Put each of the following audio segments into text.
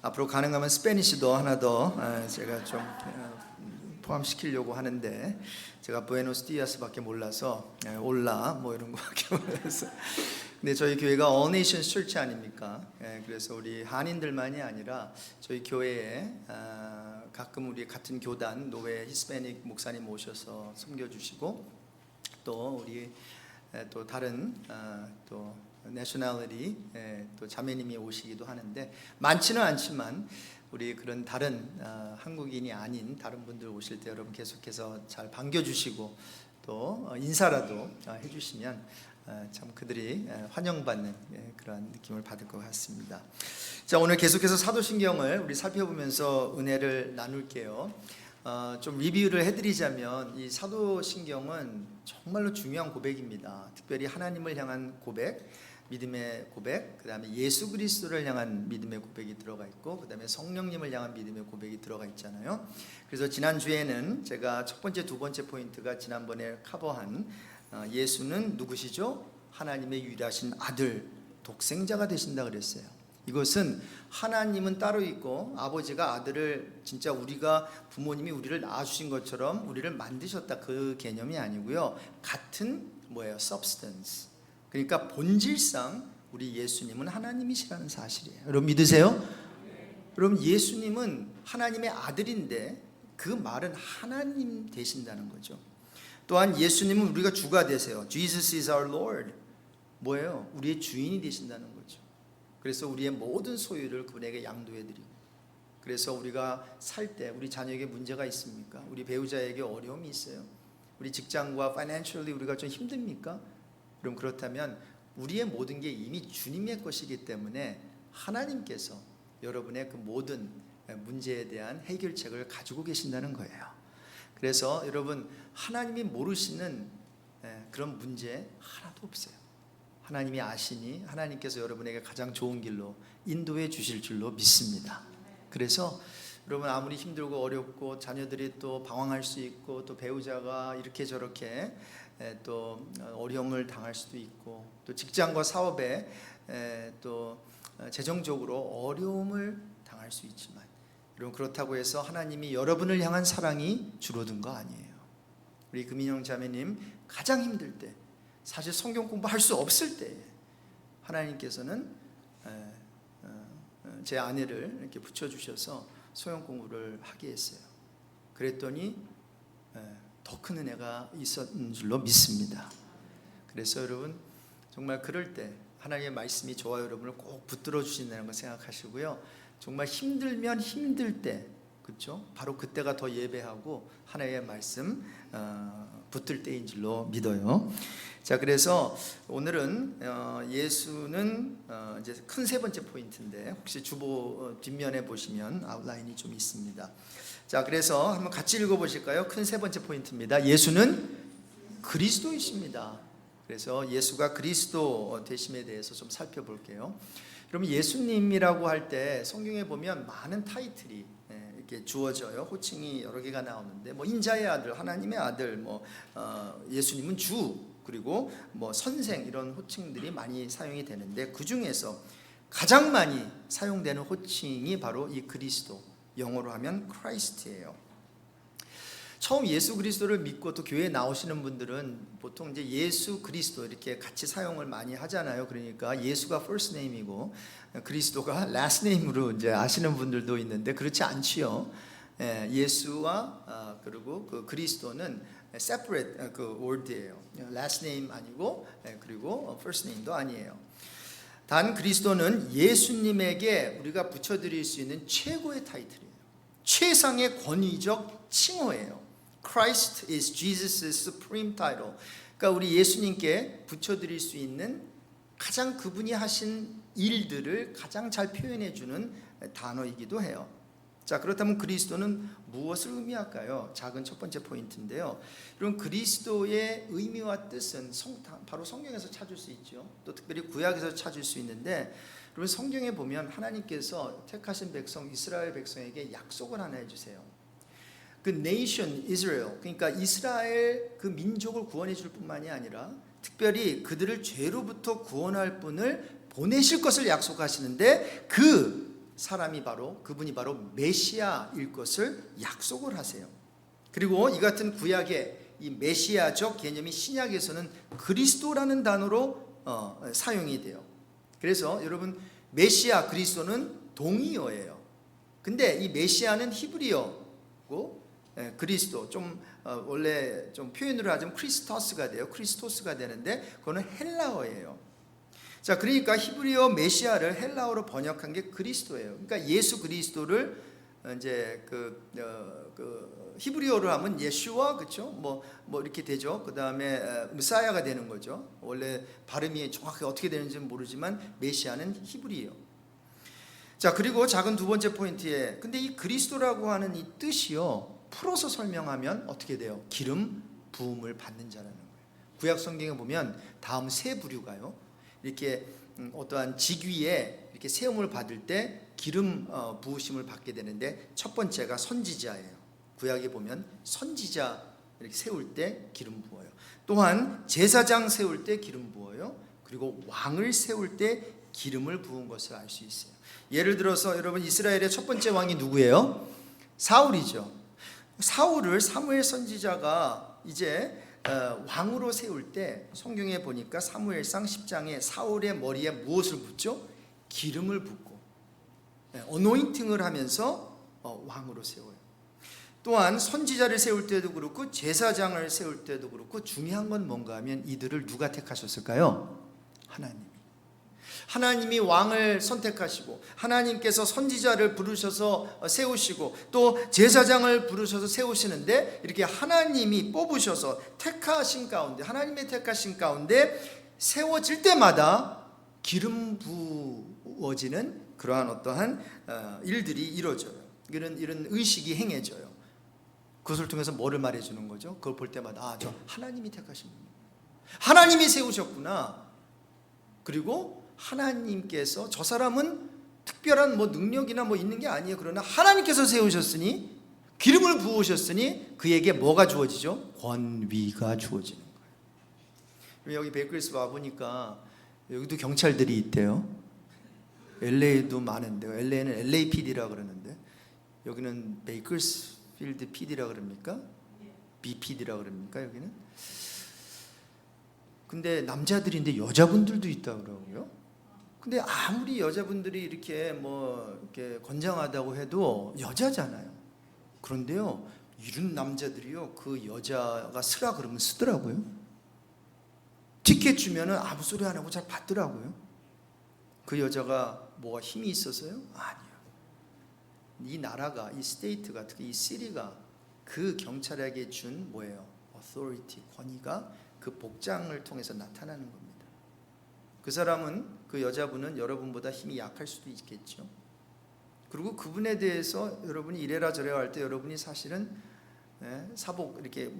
앞으로 가능하면 스페니쉬도 하나 더 제가 좀 포함시키려고 하는데, 제가 부에노스디아스밖에 몰라서 올라 뭐 이런 거밖에 몰라서. 근데 저희 교회가 All Nations Church 아닙니까? 그래서 우리 한인들만이 아니라 저희 교회에 가끔 우리 같은 교단 노예 히스패닉 목사님 모셔서 섬겨주시고, 또 우리 또 다른 또 내셔널리티 또 자매님이 오시기도 하는데, 많지는 않지만 우리 그런 다른 한국인이 아닌 다른 분들 오실 때 여러분 계속해서 잘 반겨주시고 또 인사라도 해주시면 참 그들이 환영받는 그런 느낌을 받을 것 같습니다. 자, 오늘 계속해서 사도신경을 우리 살펴보면서 은혜를 나눌게요. 좀 리뷰를 해드리자면 이 사도신경은 정말로 중요한 고백입니다. 특별히 하나님을 향한 고백, 믿음의 고백, 그 다음에 예수 그리스도를 향한 믿음의 고백이 들어가 있고, 그 다음에 성령님을 향한 믿음의 고백이 들어가 있잖아요. 그래서 지난주에는 제가 첫 번째, 두 번째 포인트가 지난번에 커버한 예수는 누구시죠? 하나님의 유일하신 아들, 독생자가 되신다 그랬어요. 이것은 하나님은 따로 있고 아버지가 아들을 진짜 우리가 부모님이 우리를 낳아주신 것처럼 우리를 만드셨다, 그 개념이 아니고요. 같은 뭐예요? substance. 그러니까 본질상 우리 예수님은 하나님이시라는 사실이에요. 여러분 믿으세요? 여러분 예수님은 하나님의 아들인데 그 말은 하나님 되신다는 거죠. 또한 예수님은 우리가 주가 되세요. Jesus is our Lord. 뭐예요? 우리의 주인이 되신다는 거죠. 그래서 우리의 모든 소유를 그분에게 양도해드리고, 그래서 우리가 살 때 우리 자녀에게 문제가 있습니까? 우리 배우자에게 어려움이 있어요? 우리 직장과 financially 우리가 좀 힘듭니까? 그럼 그렇다면 우리의 모든 게 이미 주님의 것이기 때문에 하나님께서 여러분의 그 모든 문제에 대한 해결책을 가지고 계신다는 거예요. 그래서 여러분 하나님이 모르시는 그런 문제 하나도 없어요. 하나님이 아시니 하나님께서 여러분에게 가장 좋은 길로 인도해 주실 줄로 믿습니다. 그래서 여러분 아무리 힘들고 어렵고 자녀들이 또 방황할 수 있고 또 배우자가 이렇게 저렇게 또 어려움을 당할 수도 있고 또 직장과 사업에 또 재정적으로 어려움을 당할 수 있지만, 여러분 그렇다고 해서 하나님이 여러분을 향한 사랑이 줄어든 거 아니에요. 우리 금인영 자매님 가장 힘들 때, 사실 성경 공부할 수 없을 때 하나님께서는 제 아내를 이렇게 붙여주셔서 소형 공부를 하게 했어요. 그랬더니 더 큰 은혜가 있었는 줄로 믿습니다. 그래서 여러분 정말 그럴 때 하나님의 말씀이 저와 여러분을 꼭 붙들어 주신다는 걸 생각하시고요. 정말 힘들면 힘들 때, 그렇죠? 바로 그때가 더 예배하고 하나님의 말씀 붙들 때인 줄로 믿어요. 자, 그래서 오늘은 예수는 이제 큰 세 번째 포인트인데, 혹시 주보 뒷면에 보시면 아웃라인이 좀 있습니다. 자, 그래서 한번 같이 읽어보실까요? 큰 세 번째 포인트입니다. 예수는 그리스도이십니다. 그래서 예수가 그리스도 되심에 대해서 좀 살펴볼게요. 그럼 예수님이라고 할 때 성경에 보면 많은 타이틀이 이렇게 주어져요. 호칭이 여러 개가 나오는데, 뭐 인자의 아들, 하나님의 아들, 뭐 예수님은 주, 그리고 뭐 선생, 이런 호칭들이 많이 사용이 되는데, 그 중에서 가장 많이 사용되는 호칭이 바로 이 그리스도, 영어로 하면 크라이스트예요. 처음 예수 그리스도를 믿고 또 교회에 나오시는 분들은 보통 이제 예수 그리스도 이렇게 같이 사용을 많이 하잖아요. 그러니까 예수가 first name이고 그리스도가 last name으로 이제 아시는 분들도 있는데, 그렇지 않지요. 예수와 그리고 그 그리스도는 separate 그 word예요. last name 아니고 그리고 first name도 아니에요. 단 그리스도는 예수님에게 우리가 붙여드릴 수 있는 최고의 타이틀이에요. 최상의 권위적 칭호예요. Christ is Jesus' supreme title. 그러니까 우리 예수님께 붙여드릴 수 있는 가장 그분이 하신 일들을 가장 잘 표현해주는 단어이기도 해요. 자, 그렇다면 그리스도는 무엇을 의미할까요? 작은 첫 번째 포인트인데요. 여러분 그리스도의 의미와 뜻은 바로 성경에서 찾을 수 있죠. 또 특별히 구약에서 찾을 수 있는데, 여러분 성경에 보면 하나님께서 택하신 백성 이스라엘 백성에게 약속을 하나 해주세요. 그 nation Israel, 그러니까 이스라엘 그 민족을 구원해 줄 뿐만이 아니라 특별히 그들을 죄로부터 구원할 분을 보내실 것을 약속하시는데, 그 사람이 그분이 바로 메시아일 것을 약속을 하세요. 그리고 이 같은 구약의 이 메시아적 개념이 신약에서는 그리스도라는 단어로 사용이 돼요. 그래서 여러분, 메시아 그리스도는 동의어예요. 근데 이 메시아는 히브리어고 그리스도 원래 좀 표현으로 하자면 크리스토스가 돼요. 크리스토스가 되는데 그거는 헬라어예요. 자, 그러니까 히브리어 메시아를 헬라어로 번역한 게 그리스도예요. 그러니까 예수 그리스도를 이제 히브리어로 하면 예슈아, 그렇죠? 뭐 이렇게 되죠. 그 다음에 무사야가 되는 거죠. 원래 발음이 정확히 어떻게 되는지는 모르지만 메시아는 히브리예요. 자, 그리고 작은 두 번째 포인트에, 근데 이 그리스도라고 하는 이 뜻이요, 풀어서 설명하면 어떻게 돼요? 기름 부음을 받는 자라는 거예요. 구약 성경에 보면 다음 세 부류가요, 이렇게 어떠한 직위에 이렇게 세움을 받을 때 기름 부으심을 받게 되는데, 첫 번째가 선지자예요. 구약에 보면 선지자 이렇게 세울 때 기름 부어요. 또한 제사장 세울 때 기름 부어요. 그리고 왕을 세울 때 기름을 부은 것을 알 수 있어요. 예를 들어서 여러분, 이스라엘의 첫 번째 왕이 누구예요? 사울이죠. 사울을 사무엘 선지자가 이제 왕으로 세울 때 성경에 보니까 사무엘상 10장에 사울의 머리에 무엇을 붓죠? 기름을 붓고 어노인팅을 하면서 왕으로 세워요. 또한 선지자를 세울 때도 그렇고 제사장을 세울 때도 그렇고 중요한 건 뭔가 하면 이들을 누가 택하셨을까요? 하나님이 왕을 선택하시고, 하나님께서 선지자를 부르셔서 세우시고, 또 제사장을 부르셔서 세우시는데, 이렇게 하나님이 뽑으셔서 택하신 가운데, 하나님의 택하신 가운데 세워질 때마다 기름 부어지는 그러한 어떠한 일들이 이루어져요. 이런 의식이 행해져요. 그것을 통해서 뭐를 말해주는 거죠? 그걸 볼 때마다 저 하나님이 택하신 분이구나, 하나님이 세우셨구나. 그리고 하나님께서 저 사람은 특별한 능력이나 있는 게 아니에요. 그러나 하나님께서 세우셨으니, 기름을 부으셨으니 그에게 뭐가 주어지죠? 권위가 주어지는 거예요. 여기 베이커리스 와보니까 여기도 경찰들이 있대요. LA도 많은데, LA는 LAPD라 그러는데 여기는 베이커스필드 PD라 그럽니까? BPD라 그럽니까 여기는? 근데 남자들인데 여자분들도 있다 그러고요. 근데 아무리 여자분들이 이렇게 이렇게 건장하다고 해도 여자잖아요. 그런데요, 이런 남자들이요, 그 여자가 쓰라 그러면 쓰더라고요. 티켓 주면은 아무 소리 안 하고 잘 받더라고요. 그 여자가 뭐가 힘이 있어서요? 아니요. 이 나라가, 이 스테이트가, 특히 이 시리가 그 경찰에게 준 뭐예요? authority, 권위가 그 복장을 통해서 나타나는 겁니다. 그 사람은, 그 여자분은 여러분보다 힘이 약할 수도 있겠죠. 그리고 그분에 대해서 여러분이 이래라 저래라 할 때 여러분이 사실은 사복 이렇게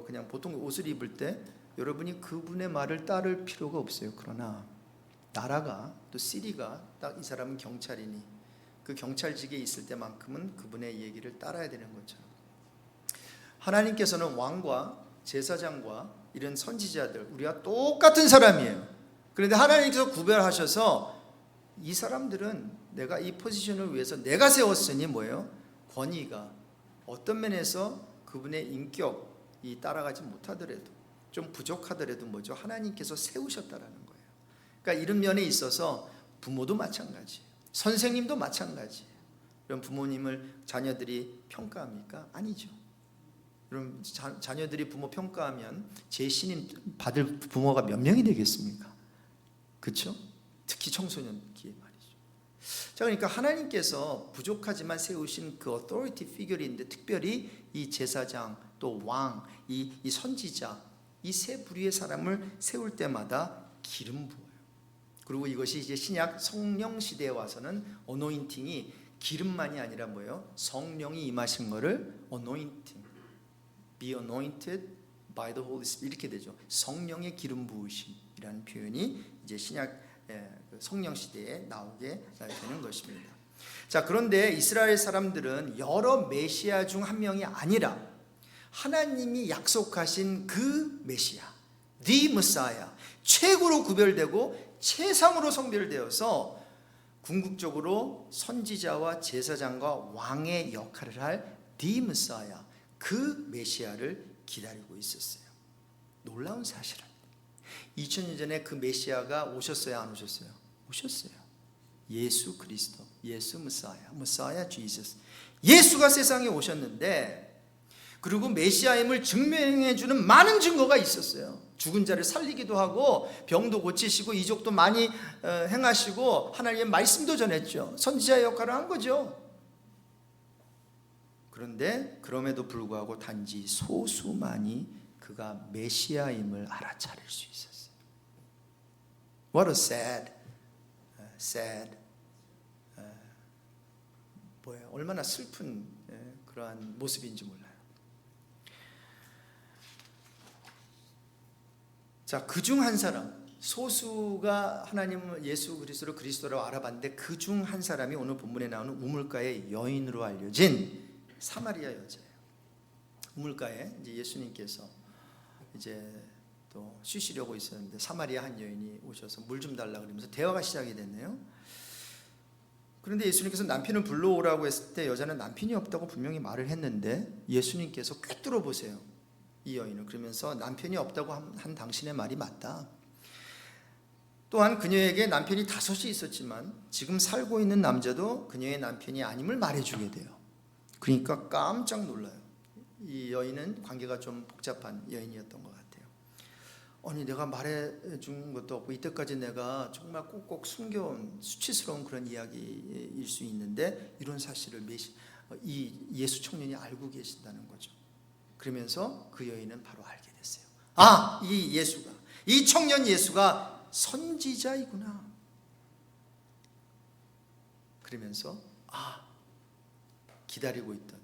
그냥 보통 옷을 입을 때 여러분이 그분의 말을 따를 필요가 없어요. 그러나 나라가, 또 시리가 딱 이 사람은 경찰이니 그 경찰직에 있을 때만큼은 그분의 얘기를 따라야 되는 것처럼, 하나님께서는 왕과 제사장과 이런 선지자들, 우리가 똑같은 사람이에요. 그런데 하나님께서 구별하셔서 이 사람들은 내가 이 포지션을 위해서 내가 세웠으니 뭐예요? 권위가 어떤 면에서 그분의 인격이 따라가지 못하더라도, 좀 부족하더라도 뭐죠? 하나님께서 세우셨다라는 거예요. 그러니까 이런 면에 있어서 부모도 마찬가지예요. 선생님도 마찬가지예요. 그럼 부모님을 자녀들이 평가합니까? 아니죠. 그럼 자녀들이 부모 평가하면 제 신임 받을 부모가 몇 명이 되겠습니까? 그렇죠? 특히 청소년기에 말이죠. 자, 그러니까 하나님께서 부족하지만 세우신 그 authority figure인데, 특별히 이 제사장, 또 왕, 이 선지자, 이 세 부류의 사람을 세울 때마다 기름 부어요. 그리고 이것이 이제 신약 성령 시대에 와서는 어노인팅이 기름만이 아니라 뭐예요? 성령이 임하신 거를 anointing, be anointed by the Holy Spirit 이렇게 되죠. 성령의 기름 부으심이라는 표현이 이제 신약 성령 시대에 나오게 되는 것입니다. 자, 그런데 이스라엘 사람들은 여러 메시아 중 한 명이 아니라 하나님이 약속하신 그 메시아, the Messiah, 최고로 구별되고 최상으로 성별되어서 궁극적으로 선지자와 제사장과 왕의 역할을 할 디메시아, 그 메시아를 기다리고 있었어요. 놀라운 사실은 2000년 전에 그 메시아가 오셨어요, 안 오셨어요? 오셨어요. 예수 그리스도, 예수 메시아 지저스. 예수가 세상에 오셨는데, 그리고 메시아임을 증명해 주는 많은 증거가 있었어요. 죽은 자를 살리기도 하고 병도 고치시고 이적도 많이 행하시고 하나님의 말씀도 전했죠. 선지자의 역할을 한 거죠. 그런데 그럼에도 불구하고 단지 소수만이 그가 메시아임을 알아차릴 수 있었어요. What a sad 뭐예요? 얼마나 슬픈 그러한 모습인지 몰라요. 자, 그중 한 사람, 소수가 하나님을 예수 그리스도를 그리스도라고 알아봤는데 그 중 한 사람이 오늘 본문에 나오는 우물가의 여인으로 알려진 사마리아 여자예요. 우물가에 이제 예수님께서 이제 또 쉬시려고 있었는데 사마리아 한 여인이 오셔서 물 좀 달라 그러면서 대화가 시작이 됐네요. 그런데 예수님께서 남편을 불러오라고 했을 때 여자는 남편이 없다고 분명히 말을 했는데 예수님께서 꿰뚫어 보세요, 이 여인을. 그러면서 남편이 없다고 한 당신의 말이 맞다. 또한 그녀에게 남편이 5이 있었지만 지금 살고 있는 남자도 그녀의 남편이 아님을 말해주게 돼요. 그러니까 깜짝 놀라요. 이 여인은 관계가 좀 복잡한 여인이었던 것 같아요. 아니, 내가 말해준 것도 없고 이때까지 내가 정말 꼭꼭 숨겨온 수치스러운 그런 이야기일 수 있는데 이런 사실을 이 예수 청년이 알고 계신다는 거죠. 그러면서 그 여인은 바로 알게 됐어요. 아, 이 청년 예수가 선지자이구나. 그러면서 기다리고 있던,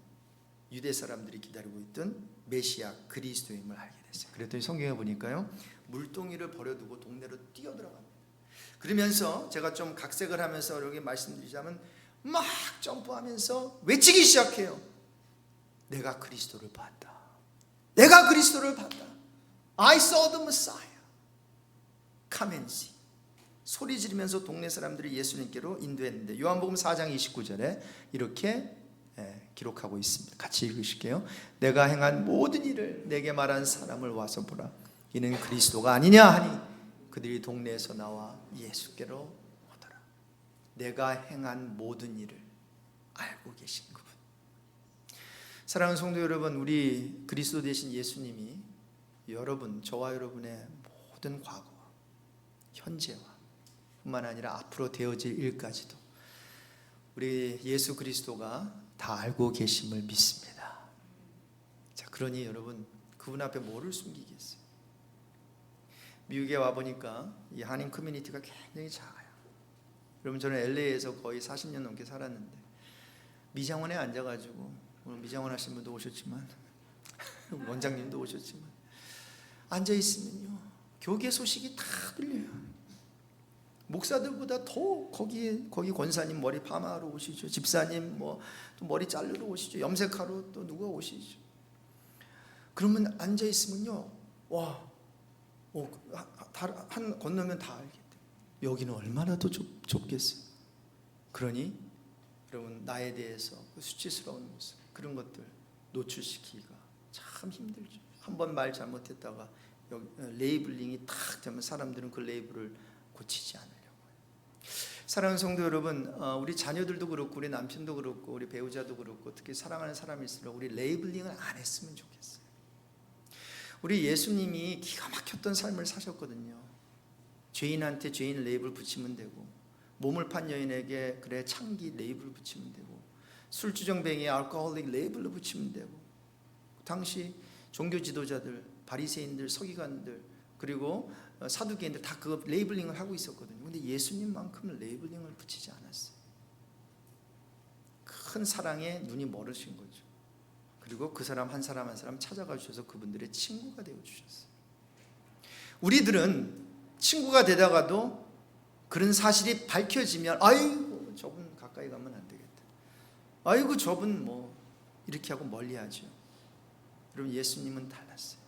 유대 사람들이 기다리고 있던 메시아 그리스도임을 알게 됐어요. 그랬더니 성경에 보니까요, 물동이를 버려두고 동네로 뛰어들어갑니다. 그러면서 제가 좀 각색을 하면서 여기 말씀드리자면 막 점프하면서 외치기 시작해요. 내가 그리스도를 봤다. 내가 그리스도를 봤다. I saw the Messiah. Come and see. 소리 지르면서 동네 사람들이 예수님께로 인도했는데 요한복음 4장 29절에 이렇게 기록하고 있습니다. 같이 읽으실게요. 내가 행한 모든 일을 내게 말한 사람을 와서 보라. 이는 그리스도가 아니냐 하니 그들이 동네에서 나와 예수께로 오더라. 내가 행한 모든 일을 알고 계신 그분. 사랑하는 성도 여러분, 우리 그리스도 되신 예수님이 여러분, 저와 여러분의 모든 과거와 현재와 뿐만 아니라 앞으로 되어질 일까지도 우리 예수 그리스도가 다 알고 계심을 믿습니다. 자, 그러니 여러분, 그분 앞에 뭐를 숨기겠어요? 미국에 와보니까 이 한인 커뮤니티가 굉장히 작아요. 여러분, 저는 LA에서 거의 40년 넘게 살았는데 미장원에 앉아가지고, 오늘 미장원 하신 분도 오셨지만 원장님도 오셨지만 앉아있으면요, 교계 소식이 다 들려요. 목사들보다 더 거기 권사님 머리 파마하러 오시죠. 집사님 또 머리 자르러 오시죠. 염색하러 또 누가 오시죠. 그러면 앉아 있으면요, 한 건너면 다 알겠대. 여기는 얼마나 더 좁겠어요. 그러니 여러분, 나에 대해서 그 수치스러운 모습, 그런 것들 노출시키기가 참 힘들죠. 한번 말 잘못했다가 여기 레이블링이 탁 되면 사람들은 그 레이블을 고치지 않으려고 해요. 사랑하는 성도 여러분, 우리 자녀들도 그렇고 우리 남편도 그렇고 우리 배우자도 그렇고 특히 사랑하는 사람일수록 우리 레이블링을 안 했으면 좋겠어요. 우리 예수님이 기가 막혔던 삶을 사셨거든요. 죄인한테 죄인 레이블 붙이면 되고, 몸을 판 여인에게 그래 창기 레이블 붙이면 되고, 술주정뱅이에 알코올릭 레이블로 붙이면 되고, 당시 종교 지도자들, 바리새인들, 서기관들, 그리고 사두개인들 다 그 레이블링을 하고 있었거든요. 근데 예수님만큼은 레이블링을 붙이지 않았어요. 큰 사랑에 눈이 멀으신 거죠. 그리고 그 사람 한 사람 한 사람 찾아가 주셔서 그분들의 친구가 되어 주셨어요. 우리들은 친구가 되다가도 그런 사실이 밝혀지면 아이고 저분 가까이 가면 안 되겠다. 아이고 저분 이렇게 하고 멀리하죠. 여러분, 예수님은 달랐어요.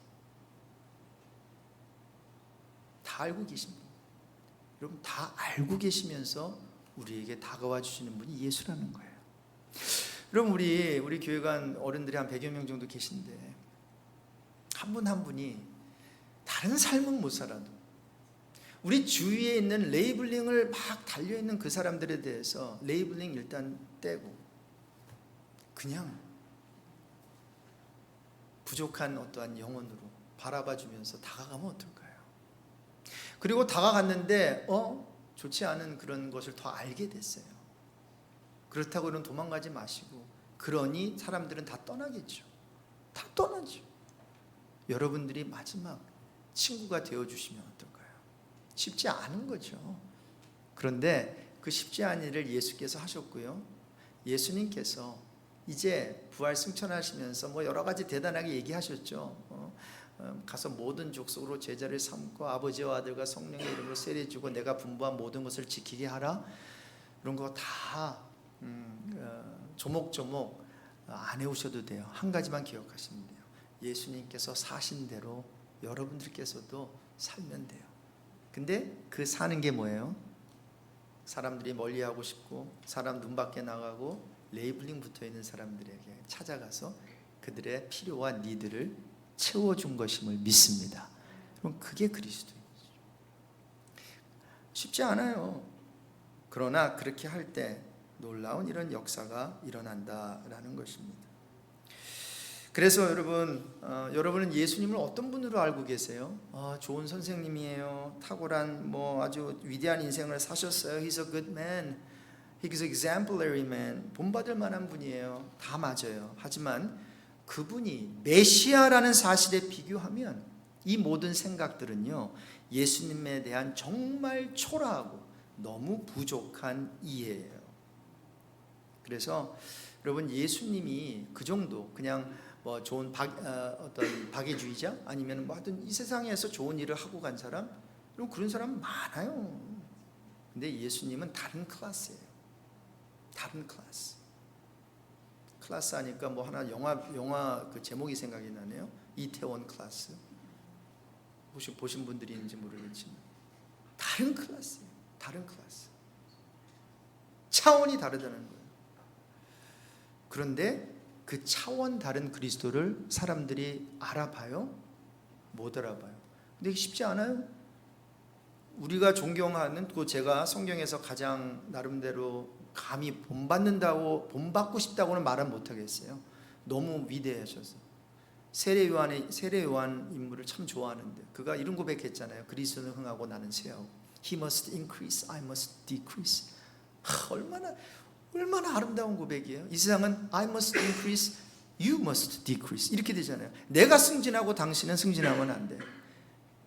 다 알고 계십니다. 여러분, 다 알고 계시면서 우리에게 다가와 주시는 분이 예수라는 거예요. 그럼 우리 교회관 어른들이 한 100여 명 정도 계신데 한 분 한 분이 다른 삶은 못 살아도 우리 주위에 있는 레이블링을 막 달려있는 그 사람들에 대해서 레이블링 일단 떼고 그냥 부족한 어떠한 영혼으로 바라봐 주면서 다가가면 어떨까요? 그리고 다가갔는데 좋지 않은 그런 것을 더 알게 됐어요. 그렇다고는 도망가지 마시고, 그러니 사람들은 다 떠나겠죠. 다 떠나죠. 여러분들이 마지막 친구가 되어주시면 어떨까요? 쉽지 않은 거죠. 그런데 그 쉽지 않은 일을 예수께서 하셨고요, 예수님께서 이제 부활 승천하시면서 여러 가지 대단하게 얘기하셨죠. 가서 모든 족속으로 제자를 삼고 아버지와 아들과 성령의 이름으로 세례주고 내가 분부한 모든 것을 지키게 하라. 이런 거 다 조목조목 안 해오셔도 돼요. 한 가지만 기억하시면 돼요. 예수님께서 사신 대로 여러분들께서도 살면 돼요. 근데 그 사는 게 뭐예요? 사람들이 멀리하고 싶고 사람 눈 밖에 나가고 레이블링 붙어있는 사람들에게 찾아가서 그들의 필요와 니드를 채워준 것임을 믿습니다. 그럼 그게 그리스도인이죠. 쉽지 않아요. 그러나 그렇게 할 때 놀라운 이런 역사가 일어난다라는 것입니다. 그래서 여러분은 예수님을 어떤 분으로 알고 계세요? 좋은 선생님이에요. 탁월한 아주 위대한 인생을 사셨어요. He's a good man. He's an exemplary man. 본받을 만한 분이에요. 다 맞아요. 하지만 그분이 메시아라는 사실에 비교하면 이 모든 생각들은요, 예수님에 대한 정말 초라하고 너무 부족한 이해예요. 그래서 여러분, 예수님이 그 정도 그냥 좋은 어떤 박애주의자 아니면 하여튼 이 세상에서 좋은 일을 하고 간 사람, 그런 사람 많아요. 근데 예수님은 다른 클래스예요. 다른 클래스. 클래스 하니까 하나 영화 그 제목이 생각이 나네요. 이태원 클래스. 혹시 보신 분들이 있는지 모르겠지만 다른 클래스예요. 다른 클래스. 차원이 다르다는 거예요. 그런데 그 차원 다른 그리스도를 사람들이 알아봐요? 못 알아봐요. 근데 쉽지 않아요. 우리가 존경하는, 또 제가 성경에서 가장 나름대로 감히 본받고 싶다고는 말은 못하겠어요. 너무 위대하셔서. 세례 요한 인물을 참 좋아하는데 그가 이런 고백했잖아요. 그리스도는 흥하고 나는 쇠하고. He must increase, I must decrease. 얼마나 아름다운 고백이에요. 이 세상은 I must increase, you must decrease 이렇게 되잖아요. 내가 승진하고 당신은 승진하면 안 돼.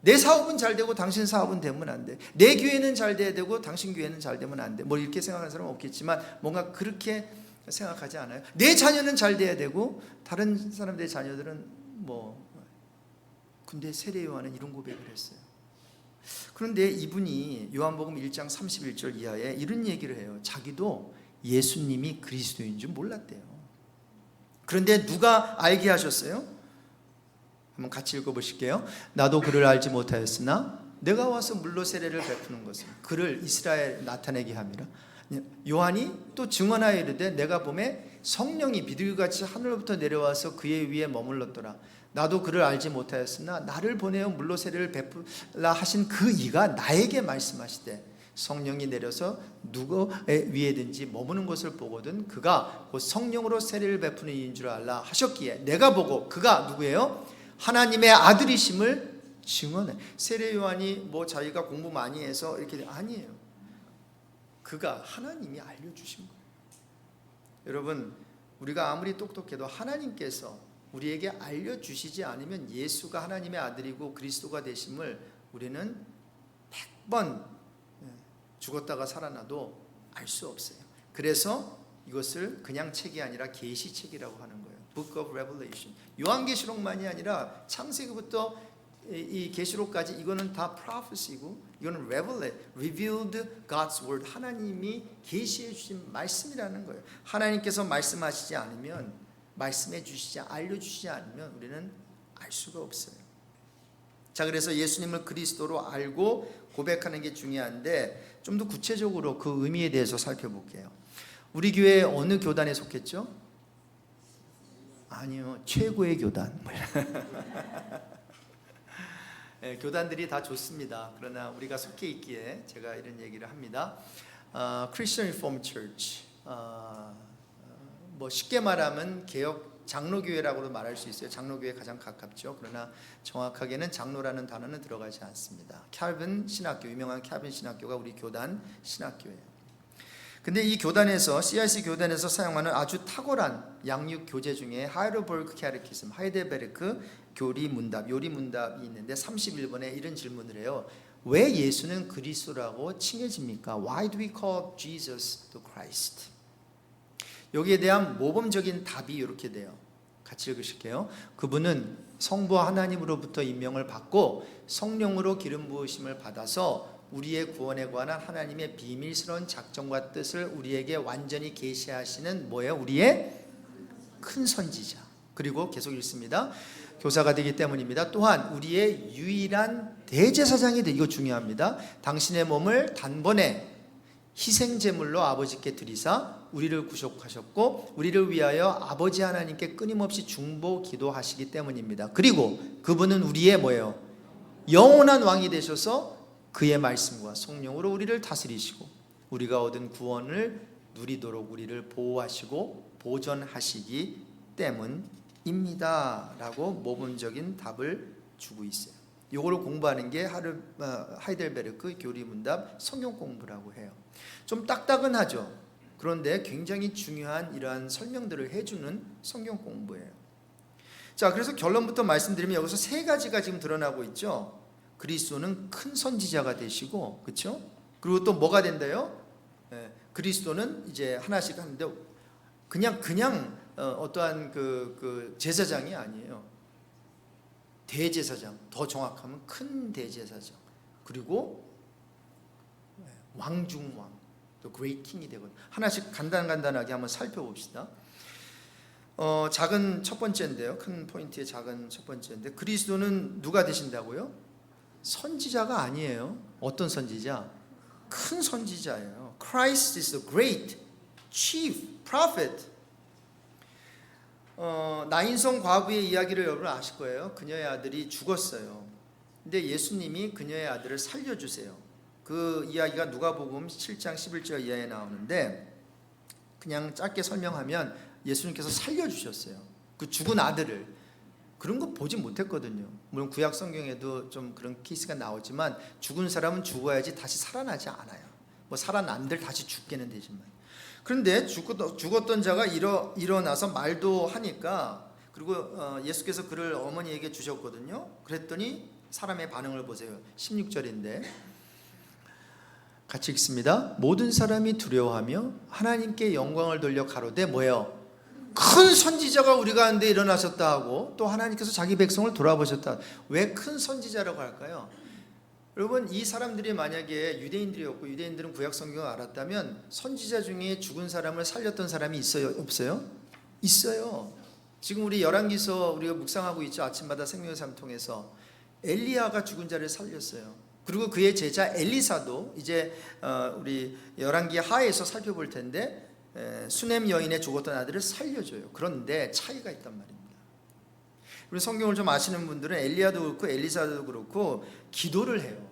내 사업은 잘 되고 당신 사업은 되면 안 돼. 내 교회는 잘 돼야 되고 당신 교회는 잘 되면 안 돼. 이렇게 생각하는 사람은 없겠지만 뭔가 그렇게 생각하지 않아요. 내 자녀는 잘 돼야 되고 다른 사람들의 자녀들은 근데 세례 요한은 이런 고백을 했어요. 그런데 이분이 요한복음 1장 31절 이하에 이런 얘기를 해요. 자기도 예수님이 그리스도인 줄 몰랐대요. 그런데 누가 알게 하셨어요? 한번 같이 읽어보실게요. 나도 그를 알지 못하였으나 내가 와서 물로 세례를 베푸는 것은 그를 이스라엘에 나타내게 함이라. 요한이 또 증언하여 이르되 내가 보매 성령이 비둘기같이 하늘로부터 내려와서 그의 위에 머물렀더라. 나도 그를 알지 못하였으나 나를 보내어 물로 세례를 베풀라 하신 그 이가 나에게 말씀하시되 성령이 내려서 누구의 위에든지 머무는 것을 보거든 그가 곧 성령으로 세례를 베푸는 이인 줄 알라 하셨기에 내가 보고 그가 누구예요? 하나님의 아들이심을 증언해. 세례 요한이 자기가 공부 많이 해서 이렇게, 아니에요. 그가 하나님이 알려주신 거예요. 여러분, 우리가 아무리 똑똑해도 하나님께서 우리에게 알려주시지 않으면 예수가 하나님의 아들이고 그리스도가 되심을 우리는 100번 죽었다가 살아나도 알 수 없어요. 그래서 이것을 그냥 책이 아니라 계시책이라고 하는 거예요. Book of Revelation. 요한계시록만이 아니라 창세기부터 이 계시록까지 이거는 다 prophecy고 이거는 revealed God's word. 하나님이 계시해 주신 말씀이라는 거예요. 하나님께서 말씀하시지 않으면, 말씀해 주시지, 알려주시지 않으면 우리는 알 수가 없어요. 자, 그래서 예수님을 그리스도로 알고 고백하는 게 중요한데 좀 더 구체적으로 그 의미에 대해서 살펴볼게요. 우리 교회 어느 교단에 속했죠? 아니요, 최고의 교단. 네, 교단들이 다 좋습니다. 그러나 우리가 속해 있기에 제가 이런 얘기를 합니다. Christian Reformed Church, 뭐 쉽게 말하면 개혁 장로교회라고도 말할 수 있어요. 장로교회에 가장 가깝죠. 그러나 정확하게는 장로라는 단어는 들어가지 않습니다. 캘빈 신학교, 유명한 캘빈 신학교가 우리 교단 신학교예요. 근데 이 교단에서, CRC 교단에서 사용하는 아주 탁월한 양육 교재 중에 하이델베르크 캐테키즘, 하이델베르크 교리 문답, 요리 문답이 있는데 31번에 이런 질문을 해요. 왜 예수는 그리스도라고 칭해집니까? Why do we call Jesus the Christ? 여기에 대한 모범적인 답이 이렇게 돼요. 같이 읽으실게요. 그분은 성부와 하나님으로부터 임명을 받고 성령으로 기름 부으심을 받아서 우리의 구원에 관한 하나님의 비밀스러운 작정과 뜻을 우리에게 완전히 계시하시는 뭐예요? 우리의 큰 선지자. 그리고 계속 읽습니다. 교사가 되기 때문입니다. 또한 우리의 유일한 대제사장이 되고, 이거 중요합니다. 당신의 몸을 단번에 희생제물로 아버지께 드리사 우리를 구속하셨고 우리를 위하여 아버지 하나님께 끊임없이 중보 기도하시기 때문입니다. 그리고 그분은 우리의 뭐예요? 영원한 왕이 되셔서 그의 말씀과 성령으로 우리를 다스리시고 우리가 얻은 구원을 누리도록 우리를 보호하시고 보존하시기 때문입니다 라고 모범적인 답을 주고 있어요. 이걸 공부하는 게 하이델베르크 교리문답 성경 공부라고 해요. 좀 딱딱은 하죠. 그런데 굉장히 중요한 이러한 설명들을 해주는 성경 공부예요. 자, 그래서 결론부터 말씀드리면 여기서 세 가지가 지금 드러나고 있죠. 그리스도는 큰 선지자가 되시고, 그렇죠? 그리고 또 뭐가 된다요? 그리스도는 이제 하나씩 하는데 그냥 어떠한 그 제사장이 아니에요. 대제사장, 더 정확하면 큰 대제사장, 그리고 왕중왕, 또 그레이트 킹이 되거든요. 하나씩 간단하게 한번 살펴봅시다. 작은 첫 번째인데요, 큰 포인트의 작은 첫 번째인데, 그리스도는 누가 되신다고요? 선지자가 아니에요. 어떤 선지자? 큰 선지자예요. Christ is the great chief prophet. 나인성 과부의 이야기를 여러분 아실 거예요. 그녀의 아들이 죽었어요. 근데 예수님이 그녀의 아들을 살려주세요. 그 이야기가 누가복음 7장 11절 이하에 나오는데, 그냥 짧게 설명하면 예수님께서 살려주셨어요. 그 죽은 아들을. 그런 거 보지 못했거든요. 물론 구약 성경에도 좀 그런 케이스가 나오지만 죽은 사람은 죽어야지 다시 살아나지 않아요. 뭐 살아난들 다시 죽게는 되지만. 그런데 죽었던 자가 일어나서 말도 하니까, 그리고 예수께서 그를 어머니에게 주셨거든요. 그랬더니 사람의 반응을 보세요. 16절인데 같이 읽습니다. 모든 사람이 두려워하며 하나님께 영광을 돌려 가로되 뭐예요? 큰 선지자가 우리 가운데 일어나셨다 하고, 또 하나님께서 자기 백성을 돌아보셨다. 왜 큰 선지자라고 할까요? 여러분, 이 사람들이 만약에 유대인들이었고 유대인들은 구약 성경을 알았다면 선지자 중에 죽은 사람을 살렸던 사람이 있어요? 없어요? 있어요. 지금 우리 열왕기서 우리가 묵상하고 있죠. 아침마다 생명의 삶 통해서 엘리야가 죽은 자를 살렸어요. 그리고 그의 제자 엘리사도 이제 우리 열왕기 하에서 살펴볼 텐데 수넴 여인의 죽었던 아들을 살려줘요. 그런데 차이가 있단 말입니다. 우리 성경을 좀 아시는 분들은 엘리야도 그렇고 엘리사도 그렇고 기도를 해요.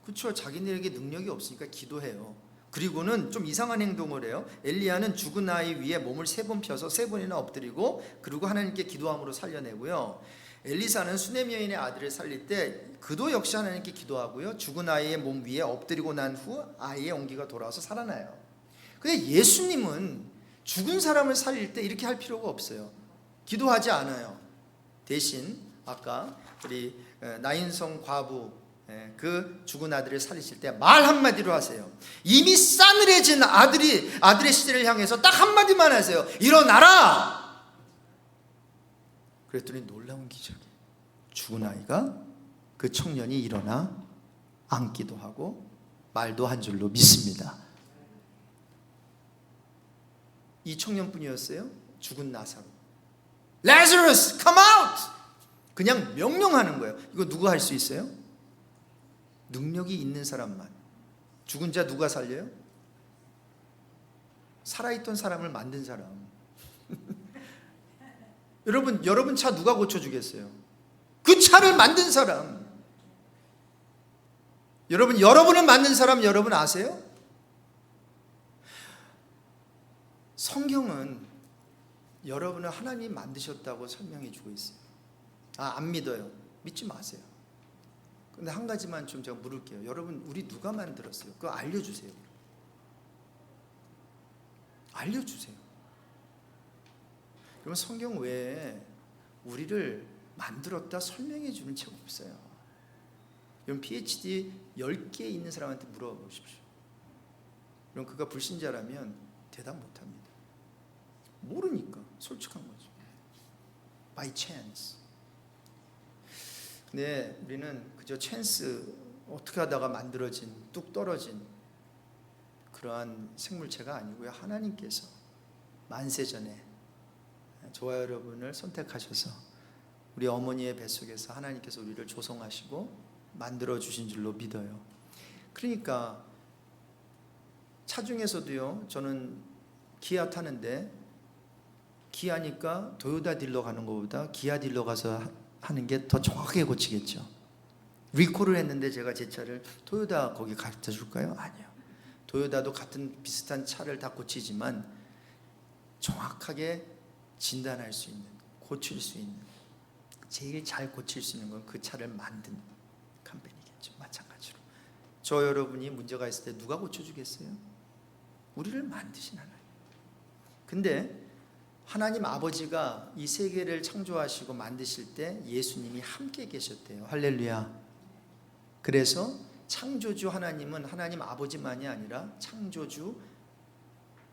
그렇죠. 자기네에게 능력이 없으니까 기도해요. 그리고는 좀 이상한 행동을 해요. 엘리야는 죽은 아이 위에 몸을 3번 펴서 3번이나 엎드리고 그리고 하나님께 기도함으로 살려내고요. 엘리사는 수넴 여인의 아들을 살릴 때 그도 역시 하나님께 기도하고요. 죽은 아이의 몸 위에 엎드리고 난 후 아이의 온기가 돌아와서 살아나요. 근데 예수님은 죽은 사람을 살릴 때 이렇게 할 필요가 없어요. 기도하지 않아요. 대신 아까 우리 나인성 과부 그 죽은 아들을 살리실 때 말 한마디로 하세요. 이미 싸늘해진 아들의 시대를 향해서 딱 한마디만 하세요. 일어나라. 그랬더니 놀라운 기적이, 죽은 아이가 그 청년이 일어나 앉기도 하고 말도 한 줄로 믿습니다. 이 청년뿐이었어요? 죽은 나사로. Lazarus, come out! 그냥 명령하는 거예요. 이거 누가 할 수 있어요? 능력이 있는 사람만. 죽은 자 누가 살려요? 살아있던 사람을 만든 사람. 여러분 차 누가 고쳐주겠어요? 그 차를 만든 사람. 여러분을 만든 사람 여러분 아세요? 성경은 여러분을 하나님 만드셨다고 설명해 주고 있어요. 안 믿어요. 믿지 마세요. 근데 한 가지만 좀 제가 물을게요. 여러분, 우리 누가 만들었어요? 그거 알려주세요. 알려주세요. 그러면 성경 외에 우리를 만들었다 설명해 주는 책 없어요. 여러분, PhD 10개 있는 사람한테 물어보십시오. 그럼 그가 불신자라면 대답 못합니다. 모르니까. 솔직한 거죠. By chance. 근데 우리는 그저 찬스, 어떻게 하다가 만들어진, 뚝 떨어진 그러한 생물체가 아니고요. 하나님께서 만세전에 저와 여러분을 선택하셔서 우리 어머니의 뱃속에서 하나님께서 우리를 조성하시고 만들어주신 줄로 믿어요. 그러니까 차 중에서도요, 저는 기아 타는데 기아니까 도요타 딜러 가는 것보다 기아 딜러 가서 하는 게 더 정확하게 고치겠죠. 리콜을 했는데 제가 제 차를 토요타 거기 갖다 줄까요? 아니요. 토요타도 같은 비슷한 차를 다 고치지만 정확하게 진단할 수 있는, 고칠 수 있는, 제일 잘 고칠 수 있는 건 그 차를 만든 컴퍼니겠죠. 마찬가지로 저 여러분이 문제가 있을 때 누가 고쳐주겠어요? 우리를 만드신 하나님. 근데 하나님 아버지가 이 세계를 창조하시고 만드실 때 예수님이 함께 계셨대요. 할렐루야. 그래서 창조주 하나님은 하나님 아버지만이 아니라 창조주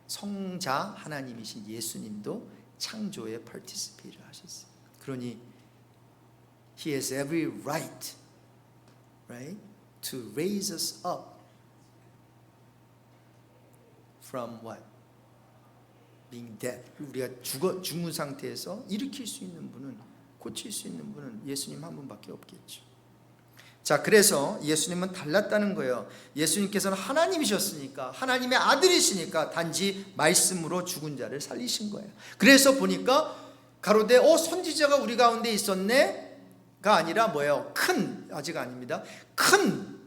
성자 하나님이신 예수님도 창조에 participate 하셨어요. 그러니 He has every right, to raise us up from what? being dead. 우리가 죽은 상태에서 일으킬 수 있는 분은, 고칠 수 있는 분은 예수님 한 분밖에 없겠죠. 자, 그래서 예수님은 달랐다는 거예요. 예수님께서는 하나님이셨으니까, 하나님의 아들이시니까 단지 말씀으로 죽은 자를 살리신 거예요. 그래서 보니까 가로되 선지자가 우리 가운데 있었네 가 아니라 뭐예요? 아직 아닙니다. 큰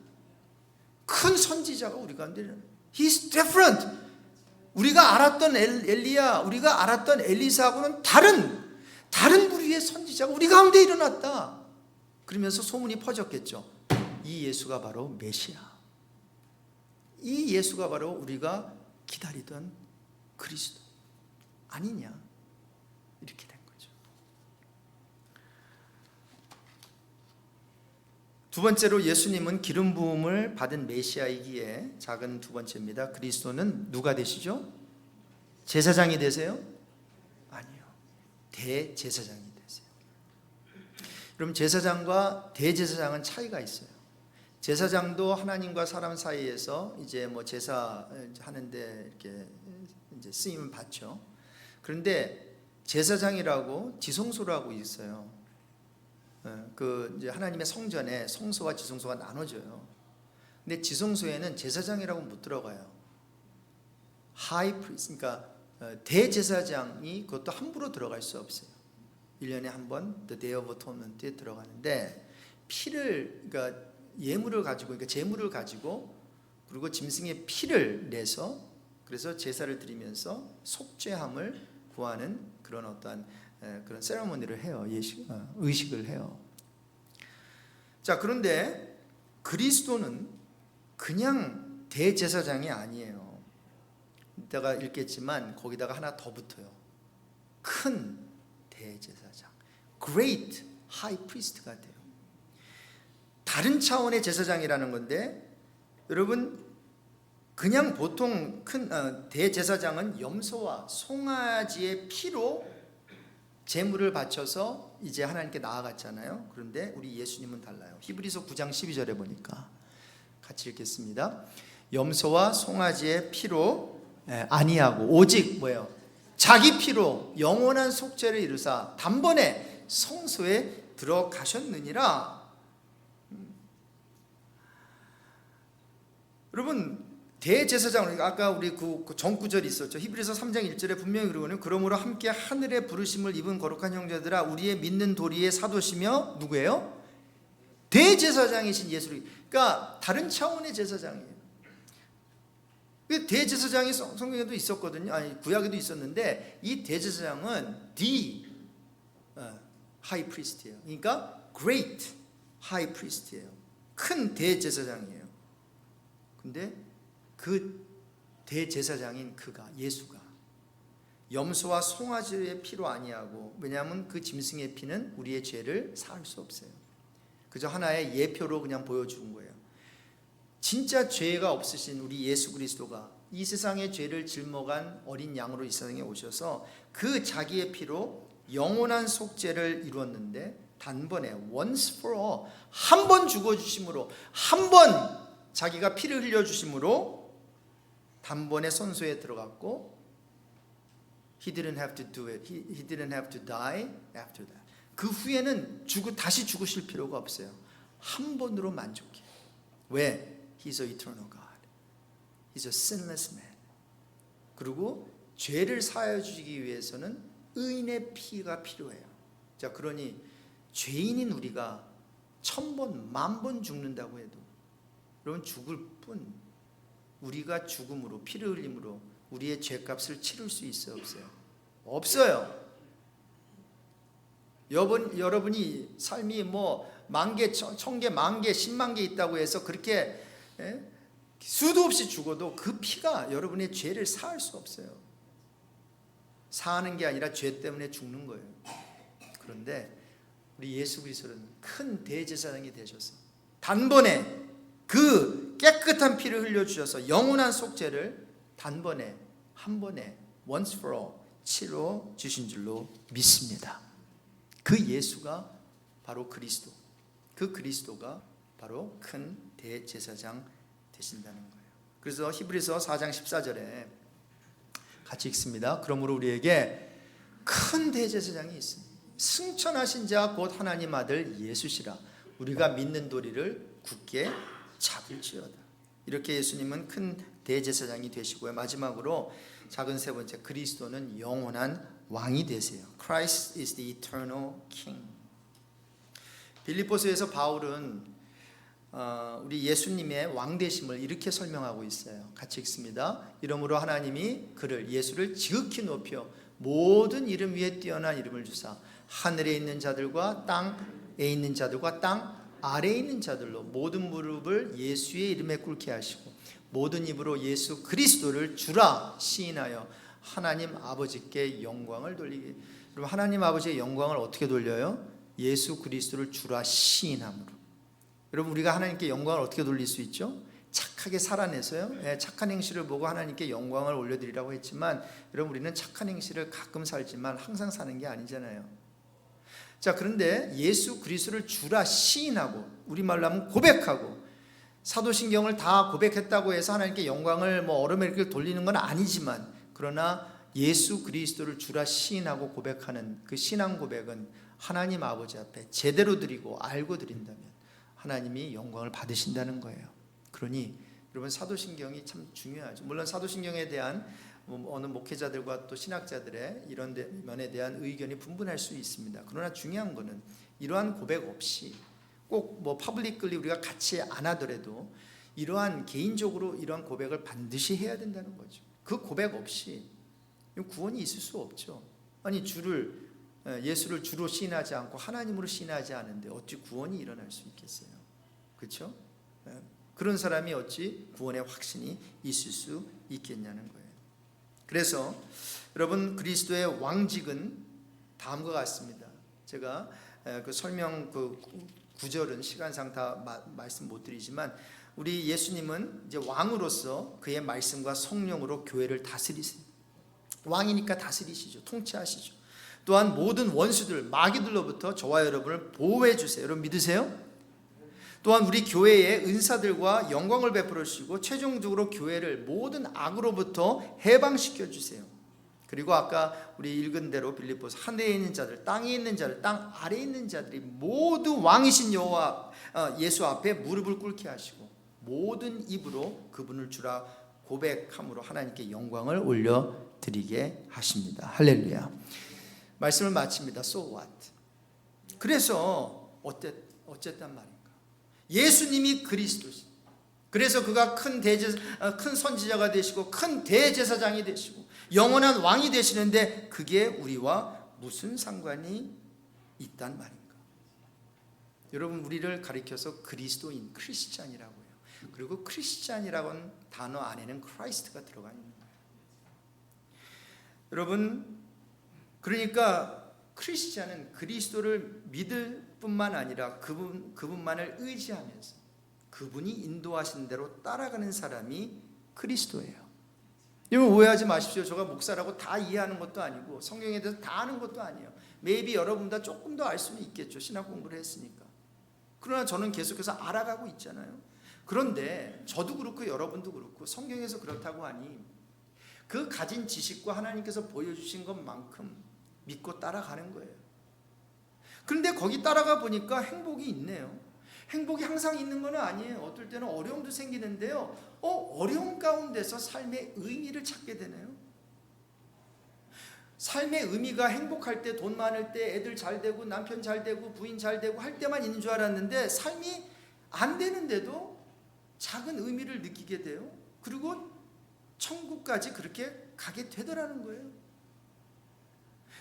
선지자가 우리 가운데 있는. He's different. 우리가 알았던 엘리야, 우리가 알았던 엘리사하고는 다른 부류의 선지자가 우리 가운데 일어났다. 그러면서 소문이 퍼졌겠죠. 이 예수가 바로 메시아. 이 예수가 바로 우리가 기다리던 그리스도 아니냐, 이렇게 된 거죠. 두 번째로 예수님은 기름 부음을 받은 메시아이기에 작은 두 번째입니다. 그리스도는 누가 되시죠? 제사장이 되세요? 아니요. 대제사장이 되세요. 그럼 제사장과 대제사장은 차이가 있어요. 제사장도 하나님과 사람 사이에서 이제 뭐 제사 하는데 이렇게 이제 쓰임을 받죠. 그런데 제사장이라고 지성소라고 있어요. 그 이제 하나님의 성전에 성소와 지성소가 나눠져요. 근데 지성소에는 제사장이라고 못 들어가요. 하이 프리스트, 그러니까 대제사장이 그것도 함부로 들어갈 수 없어요. 1년에 한 번 The Day of Atonement에 들어가는데 피를, 그러니까 예물을 가지고, 그러니까 제물을 가지고, 그리고 짐승의 피를 내서, 그래서 제사를 드리면서 속죄함을 구하는 그런 어떠한 그런 세레모니를 해요. 의식을 해요. 자, 그런데 그리스도는 그냥 대제사장이 아니에요. 이따가 읽겠지만 거기다가 하나 더 붙어요. 큰 대제사장, Great High Priest가 돼요. 다른 차원의 제사장이라는 건데, 여러분, 그냥 보통 큰 대제사장은 염소와 송아지의 피로 제물을 바쳐서 이제 하나님께 나아갔잖아요. 그런데 우리 예수님은 달라요. 히브리서 9장 12절에 보니까 같이 읽겠습니다. 염소와 송아지의 피로 아니하고 오직 뭐예요? 자기 피로 영원한 속죄를 이루사 단번에 성소에 들어가셨느니라. 여러분, 대제사장, 아까 우리 그 전구절이 있었죠. 히브리서 3장 1절에 분명히 그러거든요. 그러므로 함께 하늘의 부르심을 입은 거룩한 형제들아, 우리의 믿는 도리의 사도시며 누구예요? 대제사장이신 예수. 그러니까 다른 차원의 제사장이에요. 대제사장이 성경에도 있었거든요. 아니, 구약에도 있었는데, 이 대제사장은 the high priest예요. 그러니까 great high priest예요. 큰 대제사장이에요. 근데 그 대제사장인 그가, 예수가 염소와 송아지의 피로 아니하고, 왜냐하면 그 짐승의 피는 우리의 죄를 사할 수 없어요. 그저 하나의 예표로 그냥 보여준 거예요. 진짜 죄가 없으신 우리 예수 그리스도가 이 세상의 죄를 짊어간 어린 양으로 이 세상에 오셔서 그 자기의 피로 영원한 속죄를 이루었는데, 단번에 once for all, 한 번 죽어주심으로, 한 번 자기가 피를 흘려주심으로 단번에 선소에 들어갔고, He didn't have to do it. He didn't have to die after that. 그 후에는 다시 죽으실 필요가 없어요. 한 번으로 만족해. 왜? He's an eternal God. He's a sinless man. 그리고 죄를 사하여 주시기 위해서는 의인의 피가 필요해요. 자, 그러니 죄인인 우리가 1000번, 10,000번 죽는다고 해도 여러분 죽을 뿐, 우리가 죽음으로, 피를 흘림으로 우리의 죄값을 치를 수 있어요, 없어요? 없어요. 여러분이 삶이 뭐 10,000개, 1,000개, 10,000개, 100,000개 있다고 해서 그렇게 수도 없이 죽어도 그 피가 여러분의 죄를 사할 수 없어요. 사하는 게 아니라 죄 때문에 죽는 거예요. 그런데 우리 예수 그리스도는 큰 대제사장이 되셔서 단번에 그 깨끗한 피를 흘려주셔서 영원한 속죄를 단번에, 한 번에 once for all 치러 주신 줄로 믿습니다. 그 예수가 바로 그리스도, 그 그리스도가 바로 큰 대제사장 되신다는 거예요. 그래서 히브리서 4장 14절에 같이 읽습니다. 그러므로 우리에게 큰 대제사장이 있으니 승천하신 자 곧 하나님 아들 예수시라. 우리가 믿는 도리를 굳게 잡을지어다. 이렇게 예수님은 큰 대제사장이 되시고요. 마지막으로 작은 세 번째, 그리스도는 영원한 왕이 되세요. Christ is the eternal king. 빌립보서에서 바울은 우리 예수님의 왕되심을 이렇게 설명하고 있어요. 같이 읽습니다. 이러므로 하나님이 그를, 예수를 지극히 높여 모든 이름 위에 뛰어난 이름을 주사 하늘에 있는 자들과 땅에 있는 자들과 땅 아래에 있는 자들로 모든 무릎을 예수의 이름에 꿇게 하시고 모든 입으로 예수 그리스도를 주라 시인하여 하나님 아버지께 영광을 돌리게. 그럼 하나님 아버지의 영광을 어떻게 돌려요? 예수 그리스도를 주라 시인함으로. 여러분, 우리가 하나님께 영광을 어떻게 돌릴 수 있죠? 착하게 살아내서요. 착한 행실을 보고 하나님께 영광을 올려드리라고 했지만, 여러분, 우리는 착한 행실을 가끔 살지만 항상 사는 게 아니잖아요. 자, 그런데 예수 그리스도를 주라 시인하고, 우리말로 하면 고백하고, 사도신경을 다 고백했다고 해서 하나님께 영광을 뭐 얼음에 이렇게 돌리는 건 아니지만, 그러나 예수 그리스도를 주라 시인하고 고백하는 그 신앙 고백은 하나님 아버지 앞에 제대로 드리고 알고 드린다면 하나님이 영광을 받으신다는 거예요. 그러니 여러분, 사도신경이 참 중요하죠. 물론 사도신경에 대한 어느 목회자들과 또 신학자들의 이런 면에 대한 의견이 분분할 수 있습니다. 그러나 중요한 거는 이러한 고백 없이 꼭 뭐 퍼블릭ली 우리가 같이 안 하더라도 이러한 개인적으로 이러한 고백을 반드시 해야 된다는 거죠. 그 고백 없이 구원이 있을 수 없죠. 아니, 예수를 주로 시인하지 않고 하나님으로 시인하지 않은데 어찌 구원이 일어날 수 있겠어요? 그렇죠? 그런 사람이 어찌 구원의 확신이 있을 수 있겠냐는 거예요. 그래서 여러분, 그리스도의 왕직은 다음과 같습니다. 제가 그 설명 그 구절은 시간상 다 말씀 못 드리지만, 우리 예수님은 이제 왕으로서 그의 말씀과 성령으로 교회를 다스리세요. 왕이니까 다스리시죠. 통치하시죠. 또한 모든 원수들, 마귀들로부터 저와 여러분을 보호해 주세요. 여러분 믿으세요? 또한 우리 교회의 은사들과 영광을 베풀어 주시고 최종적으로 교회를 모든 악으로부터 해방시켜 주세요. 그리고 아까 우리 읽은 대로 빌립보서 하늘에 있는 자들, 땅에 있는 자들, 땅 아래에 있는 자들이 모두 왕이신 여호와 예수 앞에 무릎을 꿇게 하시고 모든 입으로 그분을 주라 고백함으로 하나님께 영광을 올려드리게 하십니다. 할렐루야. 말씀을 마칩니다. So what? 그래서 어쨌단 말인가? 예수님이 그리스도시. 그래서 그가 큰 선지자가 되시고 큰 대제사장이 되시고 영원한 왕이 되시는데 그게 우리와 무슨 상관이 있단 말인가? 여러분, 우리를 가리켜서 그리스도인, 크리스찬이라고 해요. 그리고 크리스찬이라는 단어 안에는 크라이스트가 들어가 있는 거예요. 여러분, 그러니까 크리스찬은 그리스도를 믿을 뿐만 아니라 그분만을 의지하면서 그분이 인도하신 대로 따라가는 사람이 그리스도예요. 여러분, 오해하지 마십시오. 제가 목사라고 다 이해하는 것도 아니고 성경에 대해서 다 아는 것도 아니에요. maybe 여러분보다 조금 더 알 수는 있겠죠. 신학 공부를 했으니까. 그러나 저는 계속해서 알아가고 있잖아요. 그런데 저도 그렇고 여러분도 그렇고 성경에서 그렇다고 하니 그 가진 지식과 하나님께서 보여주신 것만큼 믿고 따라가는 거예요. 그런데 거기 따라가 보니까 행복이 있네요. 행복이 항상 있는 건 아니에요. 어떨 때는 어려움도 생기는데요. 어려움 가운데서 삶의 의미를 찾게 되네요. 삶의 의미가 행복할 때, 돈 많을 때, 애들 잘 되고 남편 잘 되고 부인 잘 되고 할 때만 있는 줄 알았는데 삶이 안 되는데도 작은 의미를 느끼게 돼요. 그리고 천국까지 그렇게 가게 되더라는 거예요.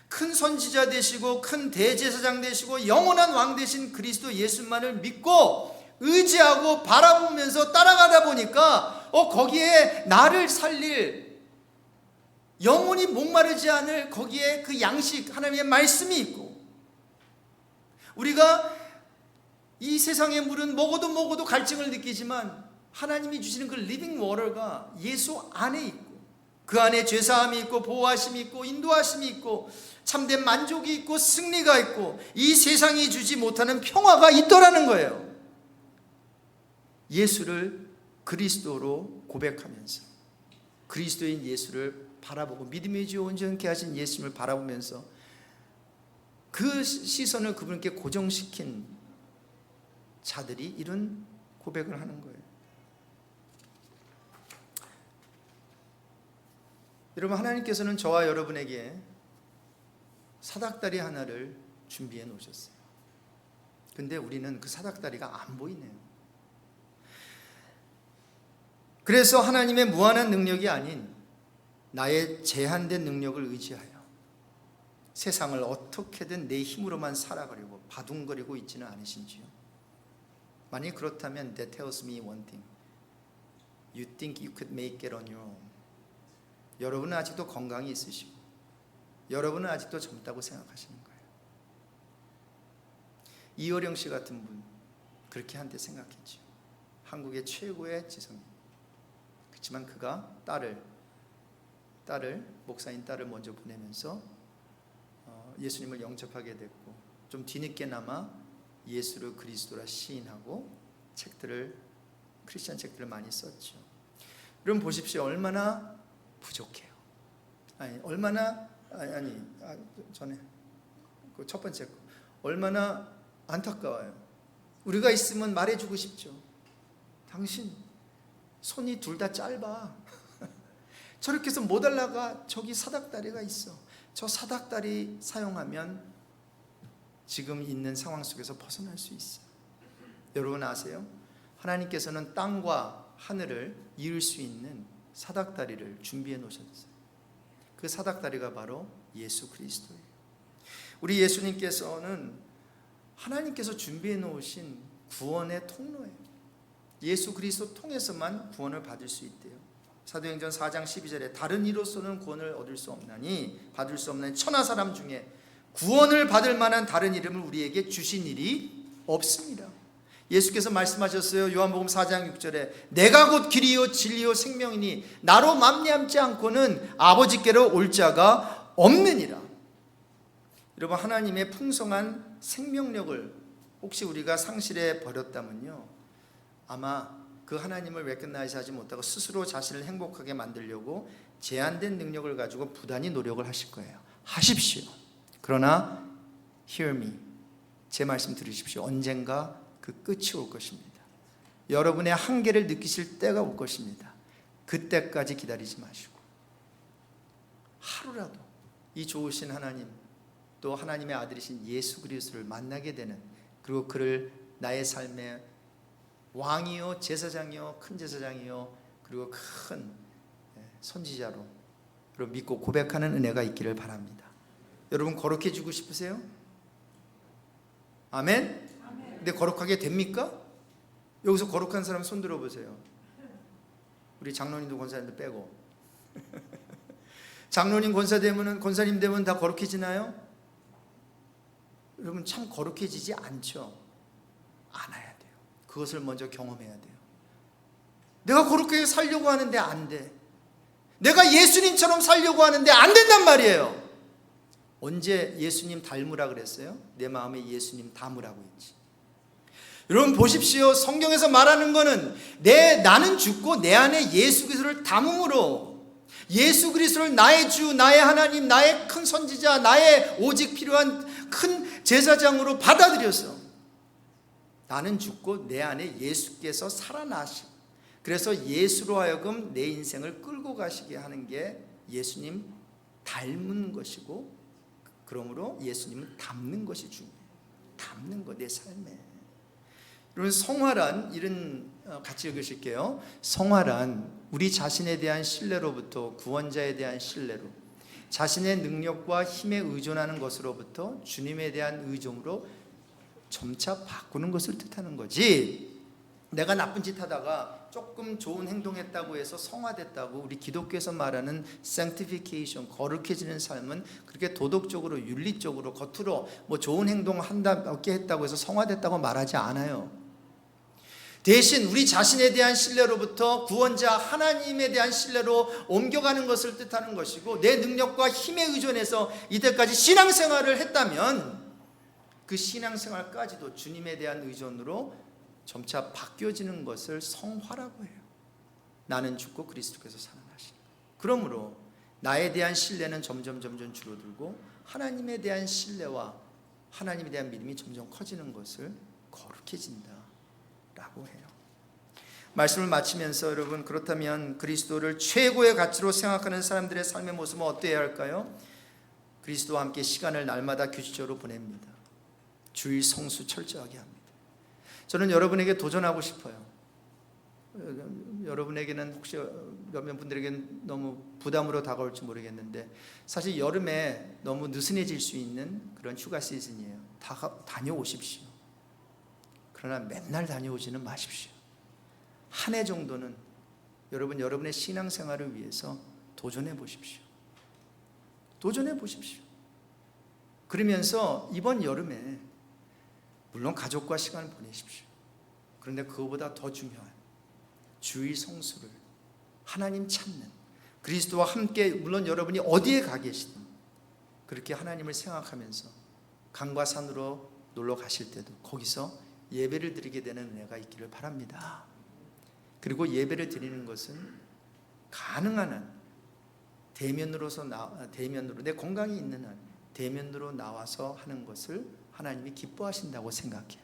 큰 선지자 되시고 큰 대제사장 되시고 영원한 왕 되신 그리스도 예수만을 믿고 의지하고 바라보면서 따라가다 보니까 거기에 나를 살릴, 영원히 목마르지 않을 거기에 그 양식, 하나님의 말씀이 있고, 우리가 이 세상의 물은 먹어도 갈증을 느끼지만 하나님이 주시는 그 리빙 워터가 예수 안에 있고 그 안에 죄사함이 있고 보호하심이 있고 인도하심이 있고 참된 만족이 있고 승리가 있고 이 세상이 주지 못하는 평화가 있더라는 거예요. 예수를 그리스도로 고백하면서 그리스도인 예수를 바라보고 믿음의 주 온전케 하신 예수님을 바라보면서 그 시선을 그분께 고정시킨 자들이 이런 고백을 하는 거예요. 여러분, 하나님께서는 저와 여러분에게 사닥다리 하나를 준비해 놓으셨어요. 근데 우리는 그 사닥다리가 안 보이네요. 그래서 하나님의 무한한 능력이 아닌 나의 제한된 능력을 의지하여 세상을 어떻게든 내 힘으로만 살아가려고 바둥거리고 있지는 않으신지요? 만약 그렇다면 that tells me one thing. You think you could make it on your own. 여러분은 아직도 건강이 있으시고 여러분은 아직도 젊다고 생각하시는 거예요. 이어령 씨 같은 분 그렇게 한때 생각했죠. 한국의 최고의 지성인. 그렇지만 그가 목사인 딸을 먼저 보내면서 예수님을 영접하게 됐고 좀 뒤늦게나마 예수를 그리스도라 시인하고 크리스천 책들을 많이 썼죠. 여러분 보십시오. 얼마나 부족해요. 전에 그 첫 번째 거 얼마나 안타까워요. 우리가 있으면 말해주고 싶죠. 당신 손이 둘 다 짧아. 저렇게 해서 못 올라가. 저기 사닥다리가 있어. 저 사닥다리 사용하면 지금 있는 상황 속에서 벗어날 수 있어. 여러분 아세요? 하나님께서는 땅과 하늘을 이을 수 있는 사닥다리를 준비해 놓으셨어요. 그 사닥다리가 바로 예수 그리스도예요. 우리 예수님께서는 하나님께서 준비해 놓으신 구원의 통로예요. 예수 그리스도 통해서만 구원을 받을 수 있대요. 사도행전 4장 12절에 다른 이로서는 구원을 얻을 수 없나니 받을 수 없는 천하 사람 중에 구원을 받을 만한 다른 이름을 우리에게 주신 일이 없습니다. 예수께서 말씀하셨어요. 요한복음 4장 6절에 내가 곧 길이요 진리요 생명이니 나로 맘리함지 않고는 아버지께로 올 자가 없느니라. 여러분 하나님의 풍성한 생명력을 혹시 우리가 상실해 버렸다면요 아마 그 하나님을 레코나이즈 하지 못하고 스스로 자신을 행복하게 만들려고 제한된 능력을 가지고 부단히 노력을 하실 거예요. 하십시오. 그러나 hear me, 제 말씀 들으십시오. 언젠가 그 끝이 올 것입니다. 여러분의 한계를 느끼실 때가 올 것입니다. 그때까지 기다리지 마시고 하루라도 이 좋으신 하나님, 또 하나님의 아들이신 예수 그리스도를 만나게 되는, 그리고 그를 나의 삶의 왕이요 제사장이요 큰 제사장이요 그리고 큰 선지자로 믿고 고백하는 은혜가 있기를 바랍니다. 여러분 거룩해지고 싶으세요? 아멘? 근데 거룩하게 됩니까? 여기서 거룩한 사람 손 들어보세요. 우리 장로님도 권사님도 빼고. 장로님 권사님 되면 다 거룩해지나요? 여러분 참 거룩해지지 않죠. 않아야 돼요. 그것을 먼저 경험해야 돼요. 내가 거룩하게 살려고 하는데 안 돼. 내가 예수님처럼 살려고 하는데 안 된단 말이에요. 언제 예수님 닮으라 그랬어요? 내 마음에 예수님 담으라고 했지. 여러분 보십시오. 성경에서 말하는 거는 나는 죽고 내 안에 예수 그리스도를 담음으로, 예수 그리스도를 나의 주, 나의 하나님, 나의 큰 선지자, 나의 오직 필요한 큰 제사장으로 받아들여서 나는 죽고 내 안에 예수께서 살아나시고, 그래서 예수로 하여금 내 인생을 끌고 가시게 하는 게 예수님 닮은 것이고, 그러므로 예수님을 담는 것이 중요해요. 담는 것, 내 삶에. 여러분 성화란, 이런 같이 읽으실게요. 성화란 우리 자신에 대한 신뢰로부터 구원자에 대한 신뢰로, 자신의 능력과 힘에 의존하는 것으로부터 주님에 대한 의존으로 점차 바꾸는 것을 뜻하는 거지, 내가 나쁜 짓 하다가 조금 좋은 행동했다고 해서 성화됐다고, 우리 기독교에서 말하는 sanctification, 거룩해지는 삶은 그렇게 도덕적으로 윤리적으로 겉으로 뭐 좋은 행동을 한다게 했다고 해서 성화됐다고 말하지 않아요. 대신 우리 자신에 대한 신뢰로부터 구원자 하나님에 대한 신뢰로 옮겨가는 것을 뜻하는 것이고, 내 능력과 힘에 의존해서 이때까지 신앙생활을 했다면 그 신앙생활까지도 주님에 대한 의존으로 점차 바뀌어지는 것을 성화라고 해요. 나는 죽고 그리스도께서 살아나시니. 그러므로 나에 대한 신뢰는 점점 줄어들고 하나님에 대한 신뢰와 하나님에 대한 믿음이 점점 커지는 것을 거룩해진다 라고 해요. 말씀을 마치면서 여러분, 그렇다면 그리스도를 최고의 가치로 생각하는 사람들의 삶의 모습은 어때야 할까요? 그리스도와 함께 시간을 날마다 규칙적으로 보냅니다. 주일 성수 철저하게 합니다. 저는 여러분에게 도전하고 싶어요. 여러분에게는 혹시 몇몇 분들에게는 너무 부담으로 다가올지 모르겠는데, 사실 여름에 너무 느슨해질 수 있는 그런 휴가 시즌이에요. 다녀오십시오. 그러나 맨날 다녀오지는 마십시오. 한 해 정도는 여러분의 신앙생활을 위해서 도전해 보십시오. 도전해 보십시오. 그러면서 이번 여름에 물론 가족과 시간을 보내십시오. 그런데 그거보다 더 중요한 주일 성수를, 하나님 찾는, 그리스도와 함께, 물론 여러분이 어디에 가 계시든 그렇게 하나님을 생각하면서 강과 산으로 놀러 가실 때도 거기서 예배를 드리게 되는 은혜가 있기를 바랍니다. 그리고 예배를 드리는 것은 가능한 한 대면으로 내 건강이 있는 한 대면으로 나와서 하는 것을 하나님이 기뻐하신다고 생각해요.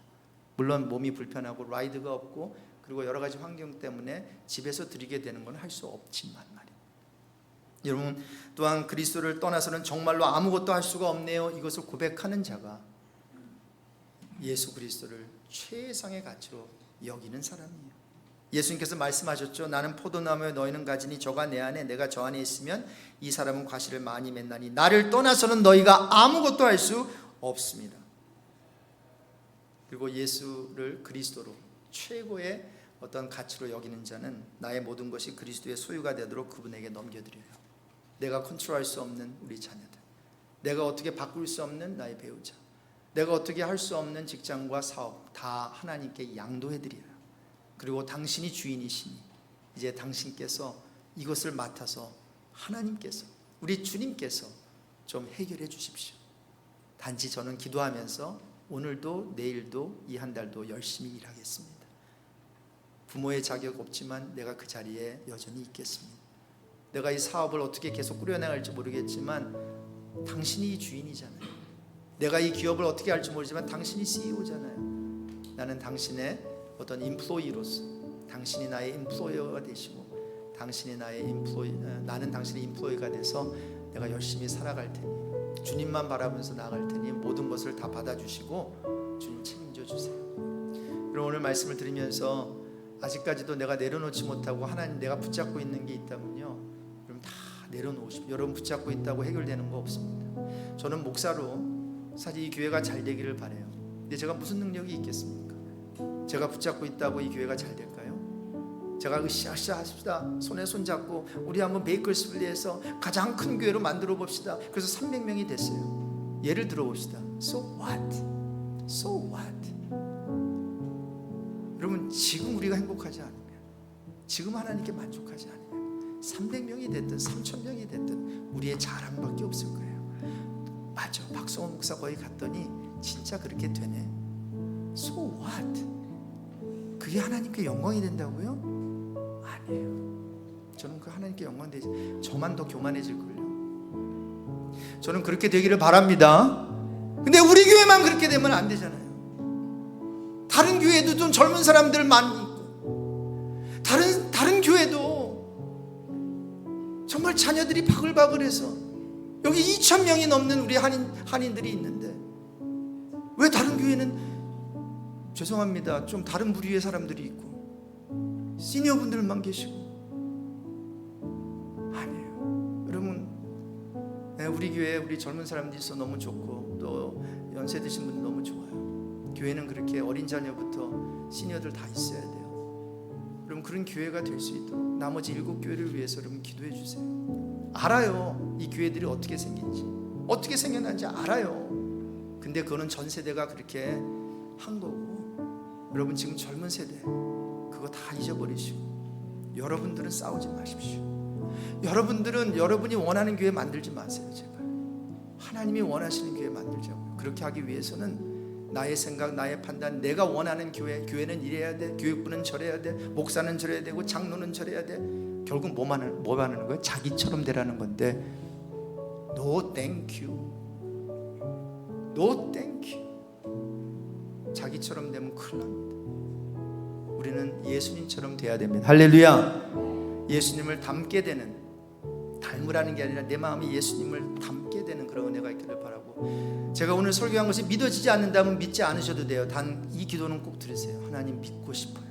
물론 몸이 불편하고 라이드가 없고 그리고 여러 가지 환경 때문에 집에서 드리게 되는 건 할 수 없지만 말이에요. 여러분 또한 그리스도를 떠나서는 정말로 아무것도 할 수가 없네요, 이것을 고백하는 자가 예수 그리스도를 최상의 가치로 여기는 사람이에요. 예수님께서 말씀하셨죠. 나는 포도나무에 너희는 가지니 저가 내 안에 내가 저 안에 있으면 이 사람은 과실을 많이 맺나니 나를 떠나서는 너희가 아무것도 할 수 없습니다. 그리고 예수를 그리스도로 최고의 어떤 가치로 여기는 자는 나의 모든 것이 그리스도의 소유가 되도록 그분에게 넘겨드려요. 내가 컨트롤할 수 없는 우리 자녀들, 내가 어떻게 바꿀 수 없는 나의 배우자, 내가 어떻게 할 수 없는 직장과 사업 다 하나님께 양도해드려요. 그리고 당신이 주인이시니 이제 당신께서 이것을 맡아서 하나님께서, 우리 주님께서 좀 해결해 주십시오. 단지 저는 기도하면서 오늘도 내일도 이 한 달도 열심히 일하겠습니다. 부모의 자격 없지만 내가 그 자리에 여전히 있겠습니다. 내가 이 사업을 어떻게 계속 꾸려나갈지 모르겠지만 당신이 이 주인이잖아요. 내가 이 기업을 어떻게 할지 모르지만 당신이 CEO잖아요. 나는 당신의 어떤 인플로이로서 당신이 나의 인플로이어가 되시고 당신이 나의 나는 당신의 인플로이가 돼서 내가 열심히 살아갈 테니 주님만 바라보면서 나아갈 테니 모든 것을 다 받아주시고 주님 책임져 주세요. 여러분, 오늘 말씀을 들으면서 아직까지도 내가 내려놓지 못하고 하나님 내가 붙잡고 있는 게 있다면요, 여러분 다 내려놓으십시오. 여러분 붙잡고 있다고 해결되는 거 없습니다. 저는 목사로 사실 이 교회가 잘 되기를 바라요. 근데 제가 무슨 능력이 있겠습니까? 제가 붙잡고 있다고 이 교회가 잘 될까요? 제가 으쌰으쌰 하십시다, 손에 손잡고 우리 한번 베이커스빌리에서 가장 큰 교회로 만들어 봅시다. 그래서 300명이 됐어요. 예를 들어 봅시다. So what? So what? 여러분, 지금 우리가 행복하지 않으면, 지금 하나님께 만족하지 않으면 300명이 됐든 3000명이 됐든 우리의 자랑밖에 없을 거예요. 맞아, 박성원 목사 거기 갔더니 진짜 그렇게 되네. So what? 그게 하나님께 영광이 된다고요? 아니에요. 저는 그 하나님께 영광 되지, 저만 더 교만해질걸요. 저는 그렇게 되기를 바랍니다. 근데 우리 교회만 그렇게 되면 안 되잖아요. 다른 교회도 좀 젊은 사람들 많이 있고, 다른 교회도 정말 자녀들이 바글바글해서 여기 2,000명이 넘는 우리 한인들이 있는데 왜 다른 교회는, 죄송합니다, 좀 다른 부류의 사람들이 있고 시니어분들만 계시고. 아니에요. 여러분, 우리 교회에 우리 젊은 사람들이 있어 너무 좋고 또 연세 드신 분들 너무 좋아요. 교회는 그렇게 어린 자녀부터 시니어들 다 있어야 돼요. 여러분, 그런 교회가 될 수 있도록 나머지 7교회를 위해서 여러분 기도해 주세요. 알아요, 이 교회들이 어떻게 생긴지, 어떻게 생겨난지 알아요. 근데 그거는 전 세대가 그렇게 한 거고, 여러분 지금 젊은 세대 그거 다 잊어버리시고 여러분들은 싸우지 마십시오. 여러분들은 여러분이 원하는 교회 만들지 마세요. 제발 하나님이 원하시는 교회 만들자고요. 그렇게 하기 위해서는 나의 생각, 나의 판단, 내가 원하는 교회는 이래야 돼, 교육부는 저래야 돼, 목사는 저래야 되고 장로는 저래야 돼. 결국 뭐 하는 거예요? 자기처럼 되라는 건데, No thank you, No thank you. 자기처럼 되면 큰일 납니다. 우리는 예수님처럼 돼야 됩니다. 할렐루야. 예수님을 닮게 되는, 닮으라는 게 아니라 내 마음이 예수님을 닮게 되는 그런 은혜가 있기를 바라고, 제가 오늘 설교한 것이 믿어지지 않는다면 믿지 않으셔도 돼요. 단 이 기도는 꼭 들으세요. 하나님, 믿고 싶어요.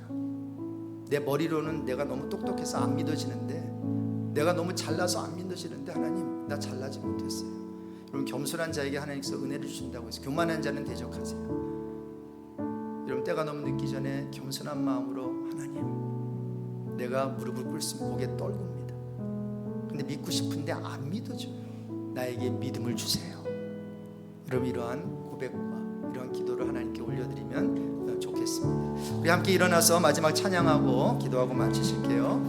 내 머리로는 내가 너무 똑똑해서 안 믿어지는데, 내가 너무 잘나서 안 믿어지는데, 하나님 나 잘나지 못했어요. 여러분, 겸손한 자에게 하나님께서 은혜를 주신다고 해서 교만한 자는 대적하세요. 여러분, 때가 너무 늦기 전에 겸손한 마음으로, 하나님 내가 무릎을 꿇으면 고개 떨굽니다. 근데 믿고 싶은데 안 믿어져요. 나에게 믿음을 주세요. 여러분, 이러한 고백과 이러한 기도를 하나님께 올려드리면 좋겠습니다. 우리 함께 일어나서 마지막 찬양하고 기도하고 마치실게요.